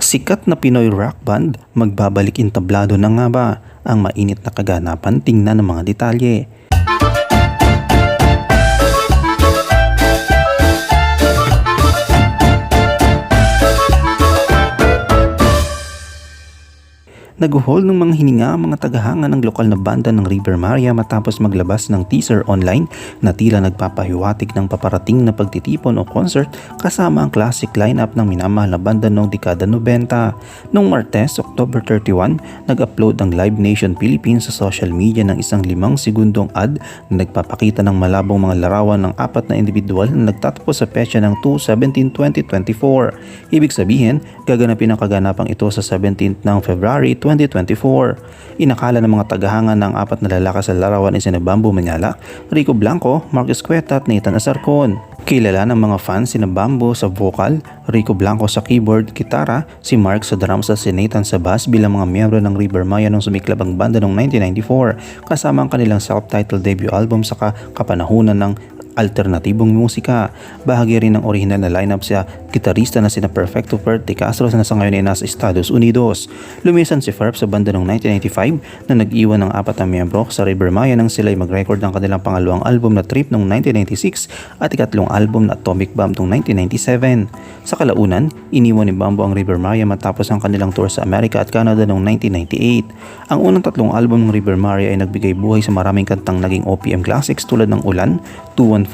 Sikat na Pinoy rock band, magbabalik entablado na nga ba? Ang mainit na kaganapan, tingnan ng mga detalye. Nag-hold ng mga hininga ang mga tagahanga ng lokal na banda ng River Maria matapos maglabas ng teaser online na tila nagpapahiwatig ng paparating na pagtitipon o concert kasama ang classic lineup ng minamahal na banda noong dekada 90. Noong Martes, October 31, nag-upload ang Live Nation Philippines sa social media ng isang 5 segundong ad na nagpapakita ng malabong mga larawan ng 4 na individual na nagtatapos sa petsa ng 2/17/2024. Ibig sabihin, gaganapin ang kaganapang ito sa 17th ng February 2024. Inakala ng mga tagahanga ng 4 na lalaki sa larawan ay sina Bambo Manyala, Rico Blanco, Mark Escueta at Nathan Asarcon. Kilala ng mga fans sina Bambo sa vocal, Rico Blanco sa keyboard, gitara, si Mark sa drums at si Nathan sa bass bilang mga miyembro ng River Maya nung sumiklab ang banda noong 1994 kasama ang kanilang self-titled debut album sa kapanahunan ng alternatibong musika. Bahagi rin ng original na lineup sa gitarista na sina Perfecto Perte Castro na sa ngayon ay nasa Estados Unidos. Lumisan si Ferb sa banda noong 1995 na nag-iwan ng 4 na miyembro sa River Maya nang sila ay mag-record ng kanilang pangalawang album na Trip noong 1996 at ikatlong album na Atomic Bomb noong 1997. Sa kalaunan, iniwan ni Bambo ang River Maya matapos ang kanilang tour sa Amerika at Canada noong 1998. Ang unang 3 album ng River Maya ay nagbigay buhay sa maraming kantang naging OPM classics tulad ng Ulan, 214,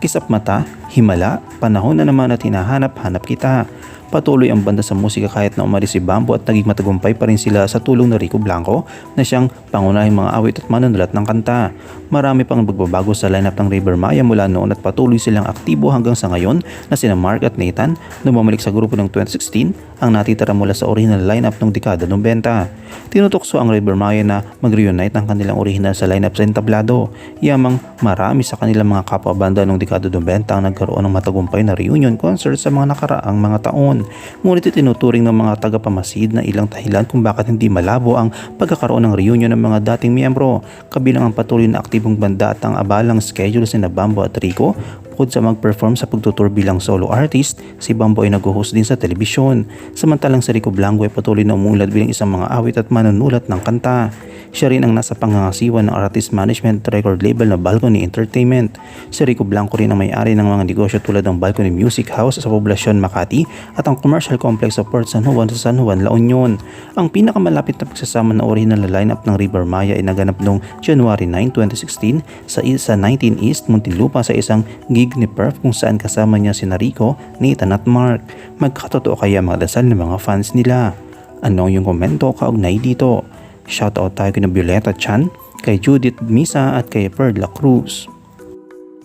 Kisap Mata, Himala, Panahon na Naman at Hinahanap-hanap Kita. Patuloy ang banda sa musika kahit na umalis si Bambo at naging matagumpay pa rin sila sa tulong ni Rico Blanco na siyang pangunahing mga awit at manunulat ng kanta. Marami pang magbabago sa lineup ng River Maya mula noon at patuloy silang aktibo hanggang sa ngayon na sina Mark at Nathan na bumalik sa grupo ng 2016 ang natitira mula sa original lineup ng dekada 90. Tinutokso ang River Maya na mag-reunite ng kanilang original sa lineup sa entablado. Yamang marami sa kanilang mga kapwa-banda ng dekada 90 ang nagkaroon ng matagumpay na reunion concert sa mga nakaraang mga taon. Ngunit itinuturing ng mga tagapamasid na ilang dahilan kung bakit hindi malabo ang pagkakaroon ng reunion ng mga dating miyembro, kabilang ang patuloy na aktibong banda at ang abalang schedule sina Bambo at Rico. Bukod sa mag-perform sa pagtutour bilang solo artist, si Bambo ay nag-host din sa telebisyon. Samantalang si Rico Blanco ay patuloy na umulat bilang isang mga awit at manunulat ng kanta. Siya rin ang nasa pangangasiwa ng artist management record label na Balcony Entertainment. Si Rico Blanco rin ang may-ari ng mga negosyo tulad ng Balcony Music House sa poblasyon Makati at ang commercial complex sa Port San Juan sa San Juan, La Union. Ang pinakamalapit na pagsasama na original na lineup ng River Maya ay naganap noong January 9, 2016 sa 19 East Muntinlupa sa isang gig ni Perf kung saan kasama niya sina Rico, Nathan at Mark. Magkatotoo kaya mga dasal ng mga fans nila? Ano yung komento kaugnay dito? Shoutout tayo kina Violeta Chan, kay Judith Misa at kay Perla Cruz.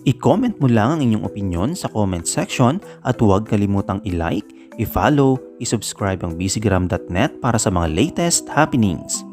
I-comment mo lang ang inyong opinion sa comment section at huwag kalimutang i-like, i-follow, i-subscribe ang bcgram.net para sa mga latest happenings.